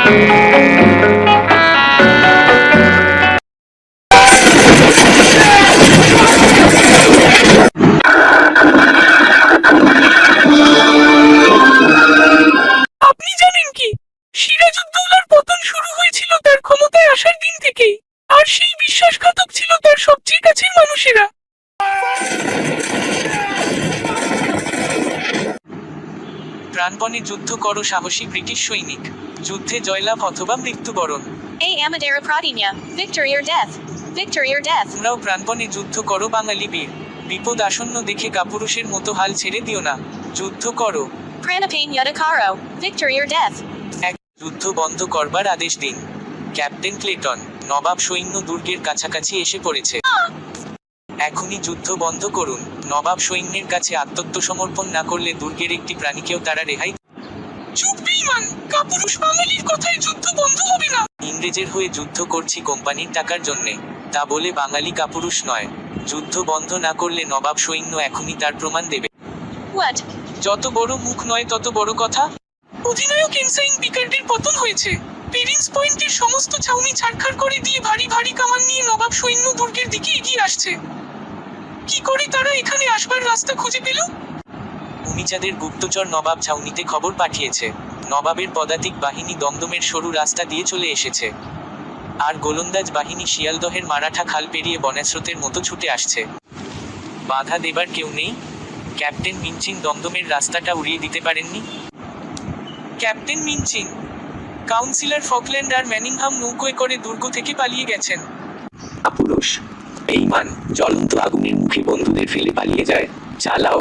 আপনি জানেন কি, সিরাজউদ্দৌলার পতন শুরু হয়েছিল তার ক্ষমতায় আসার দিন থেকেই, আর সেই বিশ্বাসঘাতক ছিল তার সবচেয়ে কাছের মানুষেরা। প্রাণপণে যুদ্ধ করো সাহসী ব্রিটিশ সৈনিক, যুদ্ধে জয়লাভ অথবা মৃত্যুবরণ। A Amadera Pradinya, victory or death. Victory or death. তোমরাও প্রাণপণে যুদ্ধ করো বাঙালি বীর, বিপদ আসন্ন দেখে কাপুরুষের মতো হাল ছেড়ে দিও না, যুদ্ধ করো। Pranapane Yudhakaro, victory or death. এক, যুদ্ধ বন্ধ করবার আদেশ দিন। ক্যাপ্টেন ক্লেটন, নবাব সৈন্য দুর্গের কাছাকাছি এসে পড়েছে। এখনই যুদ্ধ বন্ধ করুন, নবাব সৈন্যের কাছে আত্মসমর্পণ না করলে দুর্গের একটি প্রাণীকেও তারা রেহাই। চুপ বেঈমান, কাপুরুষ বাঙালির কথায় যুদ্ধ বন্ধ হবে না। ইংরেজের হয়ে যুদ্ধ করছি কোম্পানির টাকার জন্যে, তা বলে বাঙালি কাপুরুষ নয়। যুদ্ধ বন্ধ না করলে নবাব সৈন্য এখনই তার প্রমাণ দেবে। What? যত বড় মুখ নয় তত বড় কথা। অধিনায়ক এনসাইন পিকার্ডের পতন হয়েছে। পেরিন্স পয়েন্টের সমস্ত ছাউনি ছাড়খাড় করে দিয়ে ভারী ভারী কামান নিয়ে নবাব সৈন্য দুর্গের দিকে এগিয়ে আসছে। কি করে তারা এখানে আসবার রাস্তা খুঁজে পেল? উমিচাঁদের গুপ্তচর নবাব ছাউনিতে খবর পাঠিয়েছে। নবাবের পদাতিক বাহিনী দমদমের সরু রাস্তা দিয়ে চলে এসেছে, আর গোলন্দাজ বাহিনী শিয়ালদহের মারাঠা খাল পেরিয়ে বন্যাস্রোতের মতো ছুটে আসছে। বাধা দেবার কেউ নেই। ক্যাপ্টেন মিনচিন দমদমের রাস্তাটা উড়িয়ে দিতে পারেননি। ক্যাপ্টেন মিনচিন, কাউন্সিলর ফকল্যান্ড আর ম্যানিংহাম নৌকোয় করে দুর্গ থেকে পালিয়ে গেছেন। কাপুরুষ, বেঈমান, জ্বলন্ত আগুনের মুখে বন্ধুদের ফেলে পালিয়ে যায়। চালাও,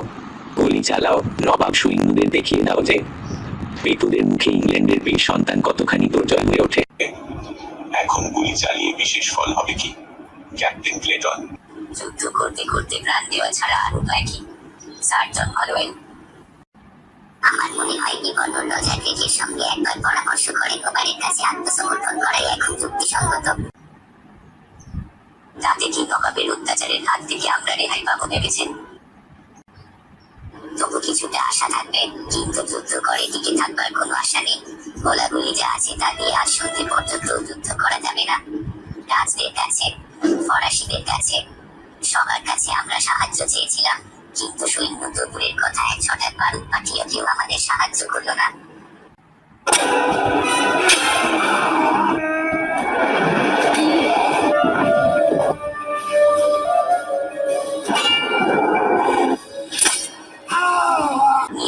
গুলি চালাও, নবাব সৈন্যদের দেখিয়ে দাও যে বিপদের মুখে ইংল্যান্ডের বীর সন্তান কতখানি দুর্জয় হয়ে ওঠে। এখন গুলি চালিয়ে বিশেষ ফল হবে কি, ক্যাপ্টেন ক্লেটন? যুদ্ধ করতে করতে প্রাণ দেওয়া ছাড়া আর উপায় কি, সার্জন হলওয়েল? আমার মনে হয় গভর্নর রজার গ্রেগের সঙ্গে একবার পরামর্শ করে গোপালের কাছে আত্মসমর্পণ করাই এখন যুক্তিসঙ্গত। তাতে কি নবাবের অত্যাচারের হাত থেকে আমরা রেহাই পাবো ভেবেছেন? তবু কিছুটা আশা থাকবে, কিন্তু যুদ্ধ করে টিকে থাকবার কোনো আশা নেই। গোলাগুলি যা আছে তা দিয়ে আজ সন্ধে পর্যন্ত যুদ্ধ করা যাবে না। ডাচদের কাছে, ফরাসিদের কাছে, সবার কাছে আমরা সাহায্য চেয়েছিলাম, কিন্তু সৈন্য দুপুরের কথা এক ছটাক বারুদ পাঠিয়ে কেউ আমাদের সাহায্য করলো না।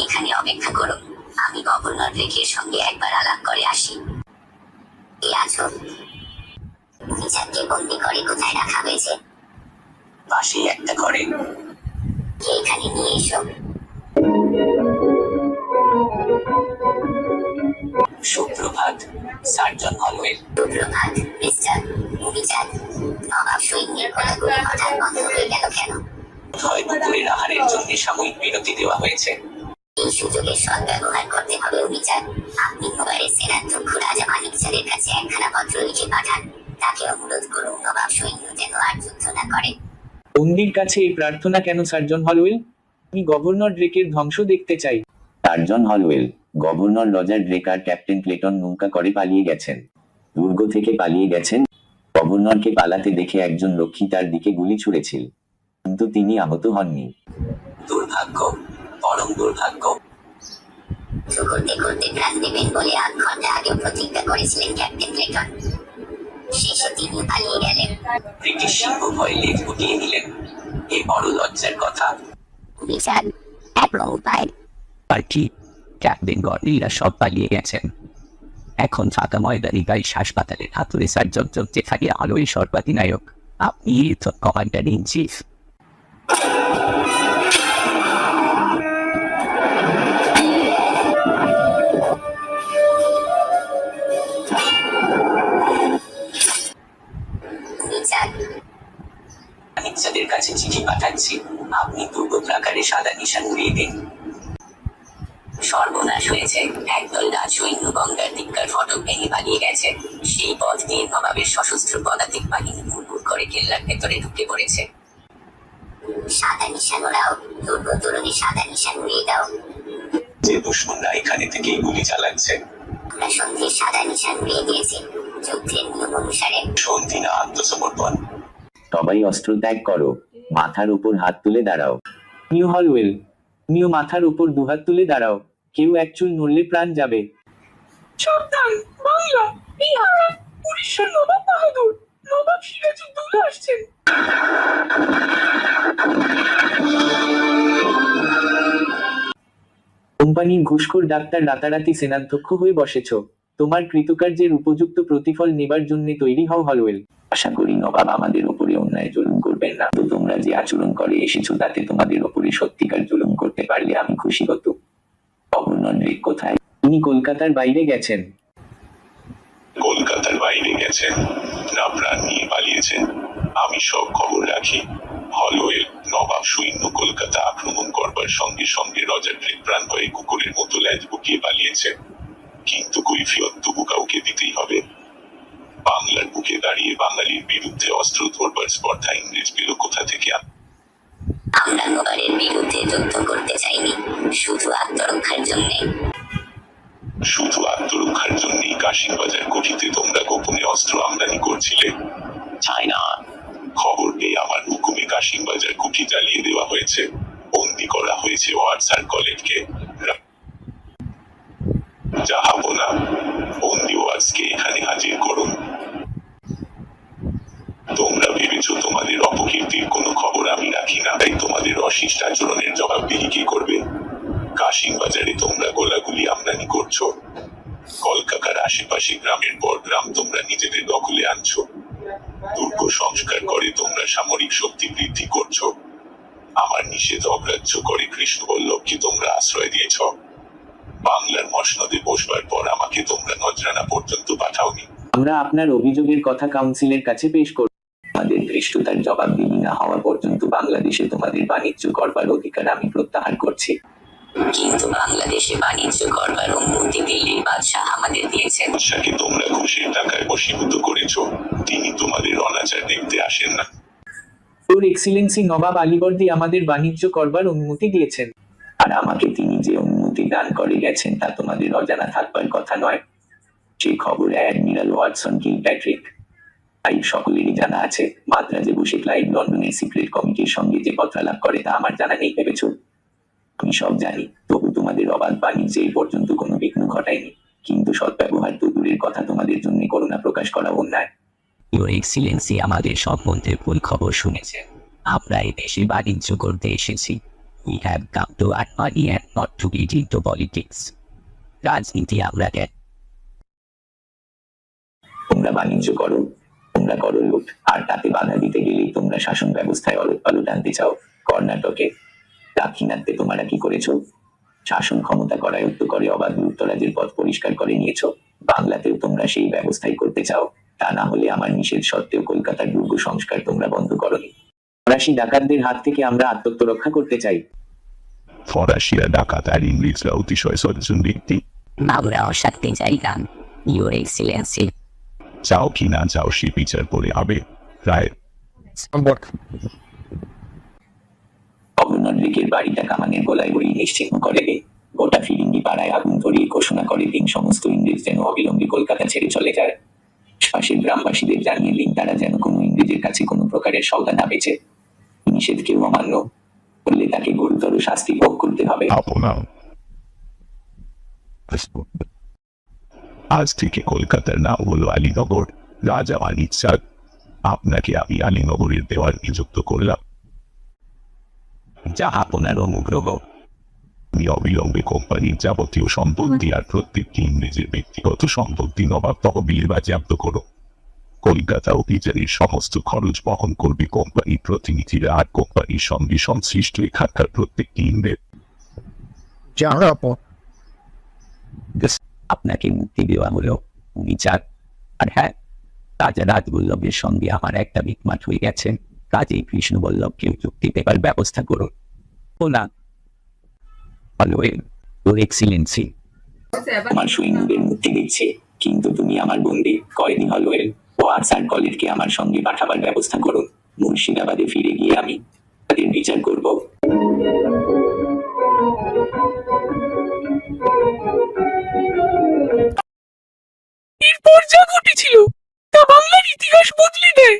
এখানে অপেক্ষা করুন, আমি গভর্নর গ্রেগের সঙ্গে একবার আলাপ করে আসি। এ আছো, বিচারকে বন্দি করে কোথায় রাখা হয়েছে? পাশে একটা ঘরে। এখানে নিয়ে এসো। সুপ্রভাত, সার্জন হলওয়েল। সুপ্রভাত, মিস্টার মুভিচাঁদ। নবাব সৈন্যের গোলাগুলি হঠাৎ বন্ধ হয়ে গেল কেন? হয় দুপুরের আহারের জন্য সাময়িক বিরতি দেওয়া হয়েছে। এই সুযোগের সদ্ব্যবহার করতে হবে অভিযান। আপনি মোবাইলের সেনাধ্যক্ষ রাজা মানিকচাঁদের কাছে একখানা পত্র লিখে পাঠান। তাকে অনুরোধ করুন নবাব সৈন্য যেন আর যুদ্ধ না করে। বন্দির কাছে এই প্রার্থনা কেন সার্জন হলওয়েল? আমি গভর্নর ড্রেকের ধ্বংস দেখতে চাই। Surgeon Holwell, governor Roger Drake আর ক্যাপ্টেন ক্লেটন নৌকা করে পালিয়ে গেছেন। দুর্গ থেকে পালিয়ে গেছেন। গভর্নরকে পালাতে দেখে একজন রক্ষী তার দিকে গুলি ছুঁড়েছিল, কিন্তু তিনি আহত হননি। দুর্ভাগ্য, পরম দুর্ভাগ্য। করতে করতে প্রাণ দেবেন বলে ৮ ঘন্টা আগেও প্রতিজ্ঞা করেছিলেন ক্যাপ্টেন ক্লেটন। শেষে তিনি পালিয়ে গেলেন। ব্রিটিশ সিংহ ভয়ে লেজ গুটিয়ে নিলেন। এ বড় লজ্জার কথা। বিচার, একরকম উপায়। আর কি, ক্যাপ্টেন গর্ডিরা সব পালিয়ে গেছেন। এখন ফাঁকা ময়দানি গাইস হাসপাতালের হাতুড়ে সার্জন চলতে থাকে আলোয় সর্বাধিনায়ক। আপনি তো কমান্ডার ইন চিফ। মানিকচাঁদের কাছে চিঠি পাঠাচ্ছি, আপনি দুর্গ প্রাকারে সাদা নিশান উড়িয়ে দিন। সর্বনাশ হয়েছে, একদল রাজ সৈন্য গঙ্গার দিককার ফটক ভেঙে পালিয়ে গেছে। সেই পথ দিয়ে নবাবের সশস্ত্র পদাতিক বাহিনী মুড়মুড় করে কেল্লার ভেতরে ঢুকে পড়েছে। সাদা নিশান ওরাও, দুর্গ তরুণী সাদা নিশান উড়িয়ে দাও। যে দুশ্মনরা এখানে থেকেই গুলি চালাচ্ছে। আমরা সন্ধির সাদা নিশান উড়িয়ে দিয়েছি যুদ্ধের নিয়ম অনুসারে। সন্ধি না আত্মসমর্পণ। সবাই অস্ত্র ত্যাগ করো, মাথার উপর হাত তুলে দাঁড়াও। নিউ হলওয়েল, নিউ মাথার উপর দুহাত তুলে দাঁড়াও, কেউ এক চুল নড়লে প্রাণ যাবে। সাবধান, বাংলা, বিহার, উড়িষ্যার নবাব বাহাদুর, নবাব সিরাজউদ্দৌলা আসছেন। কোম্পানির ঘুষখোর ডাক্তার রাতারাতি সেনাধ্যক্ষ হয়ে বসেছ, তোমার কৃতকার্যের উপযুক্ত প্রতিফল নেবার জন্য তৈরি হও হলওয়েল। আশা করি নবাব আমাদের উপরে অন্যায় জুলুম করবেন না। তো তোমরা যে আচরণ করে এসেছো তাতে তোমাদের উপরে সত্যিকার জুলুম করতে পারলে আমি খুশি হতো। গভর্নর রিক কোথায়? তিনি কলকাতার বাইরে গেছেন। কলকাতার বাইরে গেছেন না প্রাণ নিয়ে পালিয়েছেন? আমি সব খবর রাখি। হলওয়েল, নবাব সৈন্য কলকাতা আক্রমণ করবার সঙ্গে সঙ্গে রজার ড্রেক প্রাণ ভয়ে কুকুরের মতো ল্যাজ বুকিয়ে পালিয়েছে। কিন্তু কৈফিয়ত তবু কাউকে দিতেই হবে। বাংলার বুকে দাঁড়িয়ে বাঙালির বিরুদ্ধে অস্ত্র ধরবার স্পর্ধা ইংরেজ পেল কোথা থেকে? আমরা নবাবের বিরুদ্ধে যুদ্ধ করতে চাইনি, শুধু আত্মরক্ষার জন্যে। শুধু আত্মরক্ষার জন্যই কাশিমবাজার কুঠিতে তোমরা গোপনে অস্ত্র আমদানি করছিলে? চায় না। খবর পেয়ে আমার হুকুমে কাশিমবাজার কুঠি জ্বালিয়ে দেওয়া হয়েছে, বন্দি করা হয়েছে ওয়াটসন কলেজকে। জাহাপনা, বন্দি ওয়াটসকে এখানে হাজির করুন। তোমরা ভেবেছো তোমাদের অপকীর্তির কোনো খবর আমি রাখি না, তাই তোমাদের অশিষ্ট আচরণের জবাবদিহি কে করবে? কাশিমবাজারে তোমরা গোলাগুলি আমদানি করছো, কলকাতার আশেপাশে গ্রামের পর গ্রাম তোমরা নিজেদের দখলে আনছো, দুর্গ সংস্কার করে তোমরা সামরিক শক্তি বৃদ্ধি করছো, আমার নিষেধ অগ্রাহ্য করে কৃষ্ণবল্লভকে তোমরা আশ্রয় দিয়েছ, বাংলার মসনদে বসবার পর আমাকে তোমরা নজরানা পর্যন্ত পাঠাওনি। আমরা আপনার অভিযোগের কথা কাউন্সিলের কাছে পেশ করব। আমাদের ধৃষ্টতার জবাবদিহি না হওয়া পর্যন্ত বাংলাদেশে তোমাদের বাণিজ্য করবার অধিকার আমি প্রত্যাহার করছি। কিন্তু বাংলাদেশে বাণিজ্য করবার অনুমতি দিল্লির বাদশাহ আমাদের দিয়েছেন। বাদশাকে তোমরা ঘুষের টাকায় বশীভূত করেছ, তিনি তোমাদের অনাচার দেখতে আসেন না। তোর এক্সিলেন্সি নবাব আলীবর্দী আমাদের বাণিজ্য করবার অনুমতি দিয়েছেন, আর আমাকে তিনি যে অনুমতি দান করে গেছেন তা তোমাদের অজানা থাকবার কথা নয়। সে খবর অ্যাডমিরাল ওয়াটসন কিলপ্যাট্রিক তাই সকলেরই জানা আছে। মাদ্রাজে বসে ক্লাইভ লন্ডনের সিক্রেট কমিটির সঙ্গে যে পত্রালাপ করে তা আমার জানা নেই ভেবেছ? আমি সব জানি, তবু তোমাদের অবাধ বাণিজ্যে এই পর্যন্ত কোনো বিঘ্ন ঘটায়নি। কিন্তু সদ্ব্যবহার তো দূরের কথা, তোমাদের জন্য করুণা প্রকাশ করা অন্যায়। ইউর এক্সিলেন্সি আমাদের সম্বন্ধে ভুল খবর শুনেছেন। আমরা এই দেশে বাণিজ্য করতে এসেছি। We have come to earn money and not to get into politics. রাজনীতি আমরা কেন? তোমরা বাণিজ্য করো, তোমরা করো লুট, আর তাতে বাধা দিতে গেলেই তোমরা শাসন ব্যবস্থায় অলট আনতে চাও। কর্ণাটকে, দাক্ষিণাত্যে তোমরা কি করেছো? শাসন ক্ষমতা করায়ত্ত করে অবাধ লুটতরাজের পথ পরিষ্কার করে নিয়েছো। বাংলাতেও তোমরা সেই ব্যবস্থাই করতে চাও। তা না হলে আমার নিষেধ সত্ত্বেও কলকাতার দুর্গ সংস্কার তোমরা বন্ধ করনি। ফরাসি ডাকাতদের হাত থেকে আমরা আত্মরক্ষা করতে চাই। ফরাসিরা ডাকাত আর ইংরেজরা অতিশয় সচেতন ব্যক্তি। আমরা অশান্তি চাই না, ইউর এক্সিলেন্সি। চাও কি না চাও সে বিচার করে হবে রায়। গভর্নর রিকের বাড়িটা কামানের গোলায় বই নিশ্চিহ্ন করে দে। গোটা ফিরিঙ্গি পাড়ায় আগুন ধরিয়ে ঘোষণা করে দিন সমস্ত ইংরেজ যেন অবিলম্বে কলকাতা ছেড়ে চলে যায়। আশপাশের গ্রামবাসীদের জানিয়ে দিন তারা যেন কোনো ইংরেজের কাছে কোনো প্রকারের সওদা না বেচে। নিষেধ কেউ অমান্য করলে তাকে গুরুতর শাস্তি ভোগ করতে হবে। আজ থেকে কলকাতার নাম হলো আলীনগর। রাজা আলীর চাঁদ, আপনাকে আমি আলীনগরের দেওয়াল নিযুক্ত করলাম। যা আপনার অনুগ্রহ। আমি অবিলম্বে কোম্পানির যাবতীয় সম্পত্তি আর প্রত্যেকটি ইংরেজের ব্যক্তিগত সম্পত্তি নবাব তহবিলে বাজেয়াপ্ত করো। কলকাতা অভিযানের সমস্ত খরচ বহন করবে কোম্পানির প্রতিনিধিরা, আর কোম্পানির সঙ্গে সংশ্লিষ্ট এখানকার প্রত্যেকটি ইংরেজ। আপনাকে মুক্তি দেওয়া হলো বিচার। আর হ্যাঁ, রাজা রাজবল্লভের সঙ্গে আমার একটা মিটমাট হয়ে গেছে, কাজেই কৃষ্ণবল্লভকে চুক্তি পেপার ব্যবস্থা করুন। ও না, হলওয়েল, ইউর এক্সিলেন্সি। আমার সৈন্যদের মুক্তি দিচ্ছে, কিন্তু তুমি আমার বন্দী কয়েদি হলওয়েল ও আর্সার কলেজকে আমার সঙ্গে পাঠাবার ব্যবস্থা করুন। মুর্শিদাবাদে ফিরে গিয়ে আমি তাদের বিচার করব। ইতিহাস বদলে দেয়।